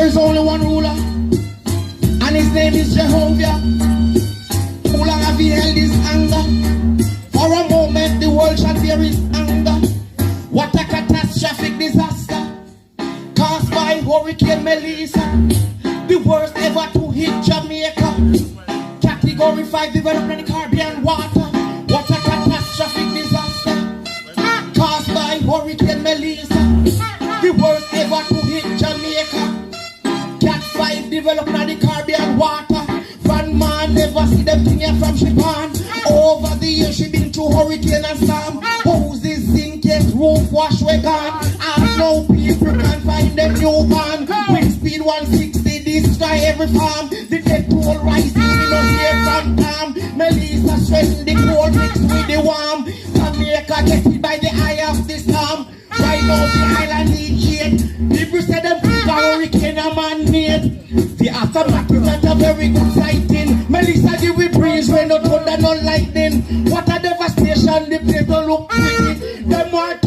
is only one ruler, and his name is Jehovah. Who long have he held his anger? For a moment the world shall bear his anger. What a catastrophic disaster caused by Hurricane Melissa, the worst ever to hit Jamaica. Category 5 development in the Caribbean water. What a catastrophic disaster caused by Hurricane Melissa, the worst ever to hit Jamaica. Cat 5 development in the Caribbean water. Van man never see them thing here from Japan. Over the years she been through hurricane and storm. Houses sinking, roof wash way gone. And now people can't find them new van. Wind speed 160 destroy every farm. The dead toll rising, we no hear from Tom. Melissa stressing the cold mixed with the warm. Jamaica get hit by the eye of the storm. Right now the island need shade. People say them think a hurricane a man-made. The aftermath is not a very good sighting. Melissa give we breeze when no thunder, no lightning. What a devastation, the place don't look pretty. Them want